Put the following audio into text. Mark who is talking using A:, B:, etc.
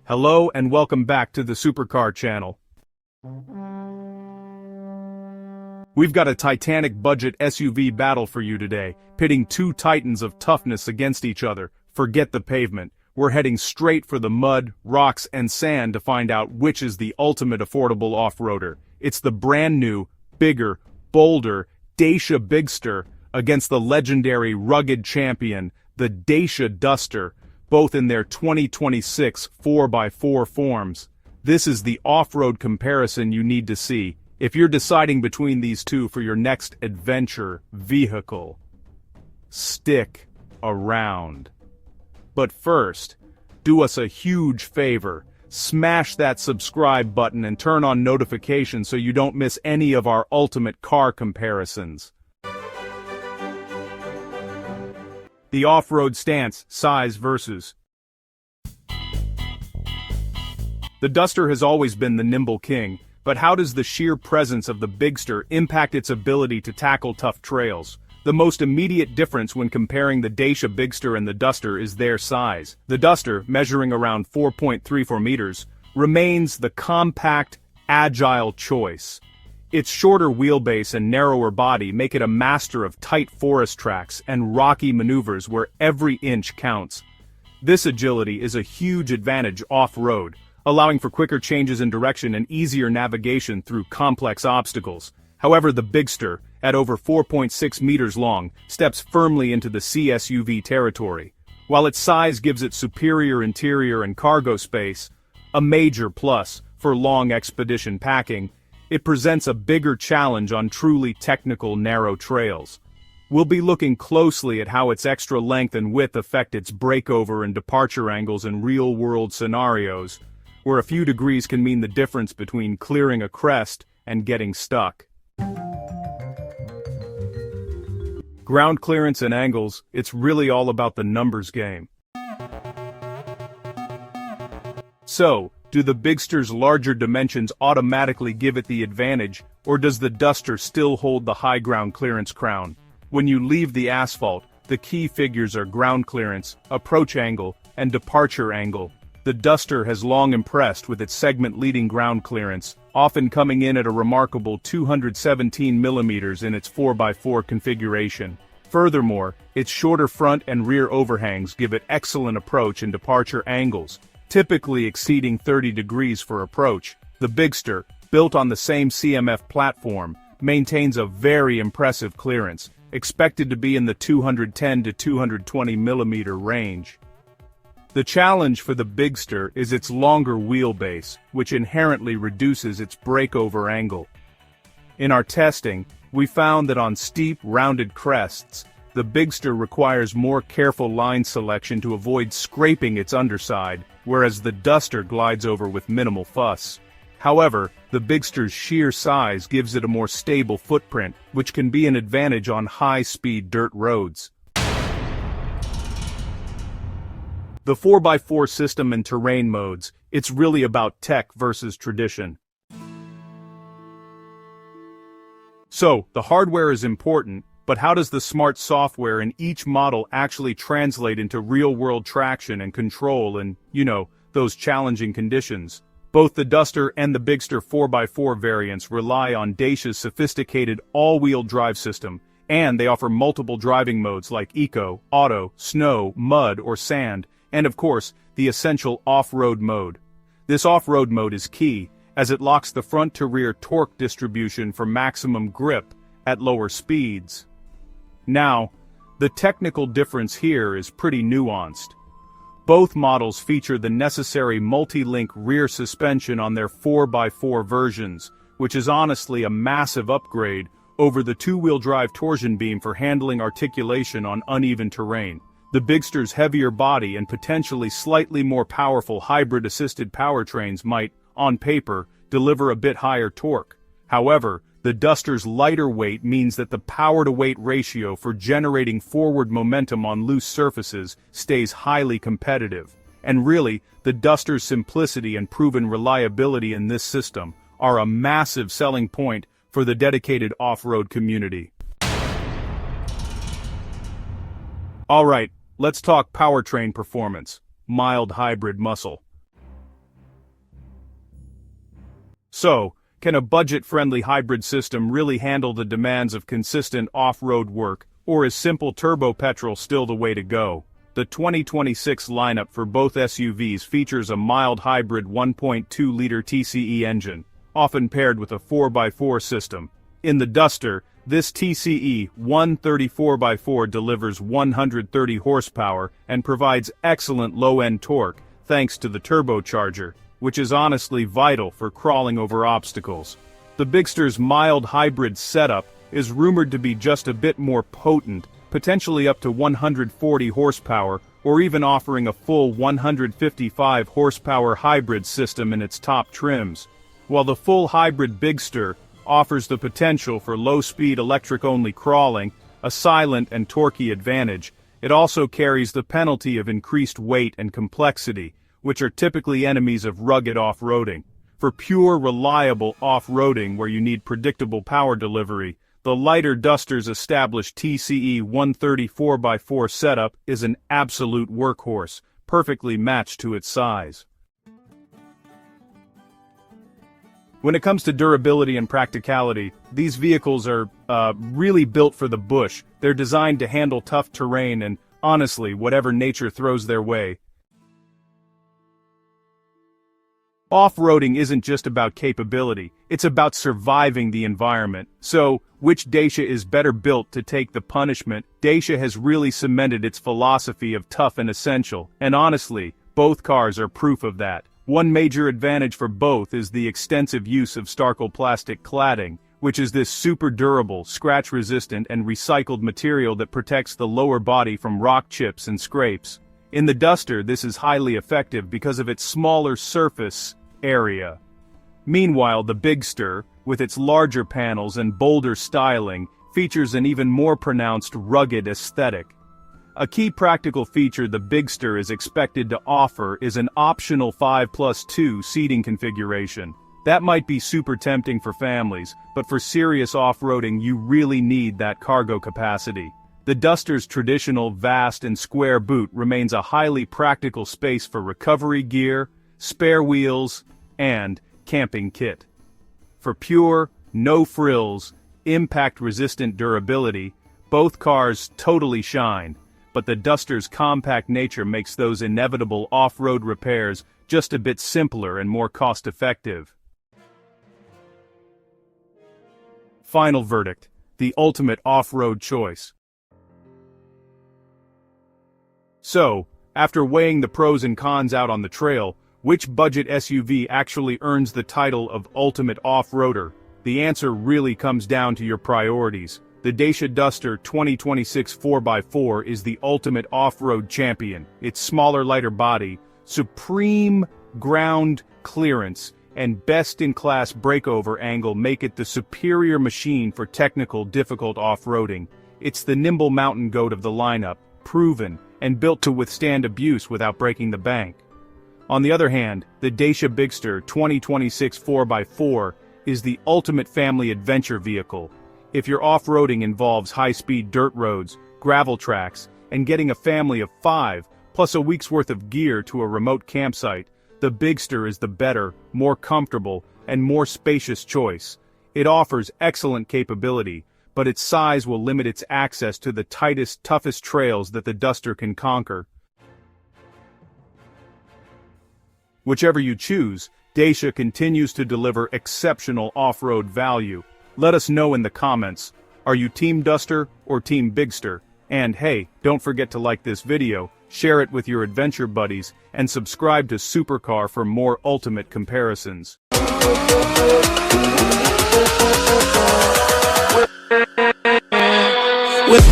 A: Hello and welcome back to the Supercar channel. We've got a Titanic budget SUV battle for you today, pitting two titans of toughness against each other. Forget the pavement. We're heading straight for the mud, rocks, and sand to find out which is the ultimate affordable off-roader. It's the brand new, bigger, bolder Dacia Bigster against the legendary rugged champion, the Dacia Duster, both in their 2026 4x4 forms. This is the off-road comparison you need to see if you're deciding between these two for your next adventure vehicle. Stick around. But first, do us a huge favor. Smash that subscribe button and turn on notifications so you don't miss any of our ultimate car comparisons. The off-road stance, size versus. The Duster has always been the nimble king, but how does the sheer presence of the Bigster impact its ability to tackle tough trails? The most immediate difference when comparing the Dacia Bigster and the Duster is their size. The Duster, measuring around 4.34 meters, remains the compact, agile choice. Its shorter wheelbase and narrower body make it a master of tight forest tracks and rocky maneuvers where every inch counts. This agility is a huge advantage off-road, allowing for quicker changes in direction and easier navigation through complex obstacles. However, the Bigster, at over 4.6 meters long, steps firmly into the CSUV territory. While its size gives it superior interior and cargo space, a major plus for long expedition packing, it presents a bigger challenge on truly technical narrow trails. We'll be looking closely at how its extra length and width affect its breakover and departure angles in real-world scenarios, where a few degrees can mean the difference between clearing a crest and getting stuck. Ground clearance and angles, it's really all about the numbers game. So, do the Bigster's larger dimensions automatically give it the advantage, or does the Duster still hold the high ground clearance crown? When you leave the asphalt, the key figures are ground clearance, approach angle, and departure angle. The Duster has long impressed with its segment-leading ground clearance, often coming in at a remarkable 217 millimeters in its 4x4 configuration. Furthermore, its shorter front and rear overhangs give it excellent approach and departure angles, typically exceeding 30 degrees for approach. The Bigster, built on the same CMF platform, maintains a very impressive clearance, expected to be in the 210 to 220 millimeter range. The challenge for the Bigster is its longer wheelbase, which inherently reduces its breakover angle. In our testing, we found that on steep, rounded crests, the Bigster requires more careful line selection to avoid scraping its underside, whereas the Duster glides over with minimal fuss. However, the Bigster's sheer size gives it a more stable footprint, which can be an advantage on high-speed dirt roads. The 4x4 system and terrain modes, it's really about tech versus tradition. So, the hardware is important, but how does the smart software in each model actually translate into real-world traction and control in, those challenging conditions? Both the Duster and the Bigster 4x4 variants rely on Dacia's sophisticated all-wheel drive system, and they offer multiple driving modes like Eco, Auto, Snow, Mud, or Sand, and of course, the essential off-road mode. This off-road mode is key, as it locks the front-to-rear torque distribution for maximum grip at lower speeds. Now, the technical difference here is pretty nuanced. Both models feature the necessary multi-link rear suspension on their 4x4 versions, which is honestly a massive upgrade over the two-wheel drive torsion beam for handling articulation on uneven terrain. The Bigster's heavier body and potentially slightly more powerful hybrid-assisted powertrains might, on paper, deliver a bit higher torque. However, the Duster's lighter weight means that the power-to-weight ratio for generating forward momentum on loose surfaces stays highly competitive. And really, the Duster's simplicity and proven reliability in this system are a massive selling point for the dedicated off-road community. Alright, let's talk powertrain performance. Mild hybrid muscle. So, can a budget-friendly hybrid system really handle the demands of consistent off-road work, or is simple turbo petrol still the way to go? The 2026 lineup for both SUVs features a mild hybrid 1.2-liter TCE engine, often paired with a 4x4 system. In the Duster, this TCE 134x4 delivers 130 horsepower and provides excellent low-end torque, thanks to the turbocharger, which is honestly vital for crawling over obstacles. The Bigster's mild hybrid setup is rumored to be just a bit more potent, potentially up to 140 horsepower, or even offering a full 155 horsepower hybrid system in its top trims. While the full hybrid Bigster offers the potential for low-speed electric-only crawling, a silent and torquey advantage, it also carries the penalty of increased weight and complexity, which are typically enemies of rugged off-roading. For pure, reliable off-roading where you need predictable power delivery, the lighter Duster's established TCE 134x4 setup is an absolute workhorse, perfectly matched to its size. When it comes to durability and practicality, these vehicles are really built for the bush. They're designed to handle tough terrain and, honestly, whatever nature throws their way. Off-roading isn't just about capability, it's about surviving the environment. So, which Dacia is better built to take the punishment? Dacia has really cemented its philosophy of tough and essential, and honestly, both cars are proof of that. One major advantage for both is the extensive use of Starkle plastic cladding, which is this super durable, scratch-resistant and recycled material that protects the lower body from rock chips and scrapes. In the Duster, this is highly effective because of its smaller surface area. Meanwhile, the Bigster, with its larger panels and bolder styling, features an even more pronounced rugged aesthetic. A key practical feature the Bigster is expected to offer is an optional 5+2 seating configuration. That might be super tempting for families, but for serious off-roading you really need that cargo capacity. The Duster's traditional vast and square boot remains a highly practical space for recovery gear, spare wheels, and camping kit. For pure, no-frills, impact-resistant durability, both cars totally shine, but the Duster's compact nature makes those inevitable off-road repairs just a bit simpler and more cost-effective. Final verdict: the ultimate off-road choice. So, after weighing the pros and cons out on the trail, which budget SUV actually earns the title of ultimate off-roader? The answer really comes down to your priorities. The Dacia Duster 2026 4x4 is the ultimate off-road champion. Its smaller, lighter body, supreme ground clearance, and best-in-class breakover angle make it the superior machine for technical, difficult off-roading. It's the nimble mountain goat of the lineup, proven, and built to withstand abuse without breaking the bank. On the other hand, the Dacia Bigster 2026 4x4 is the ultimate family adventure vehicle. If your off-roading involves high-speed dirt roads, gravel tracks, and getting a family of 5, plus a week's worth of gear to a remote campsite, the Bigster is the better, more comfortable, and more spacious choice. It offers excellent capability, but its size will limit its access to the tightest, toughest trails that the Duster can conquer. Whichever you choose, Dacia continues to deliver exceptional off-road value. Let us know in the comments, are you Team Duster or Team Bigster? And hey, don't forget to like this video, share it with your adventure buddies, and subscribe to Supercar for more ultimate comparisons. With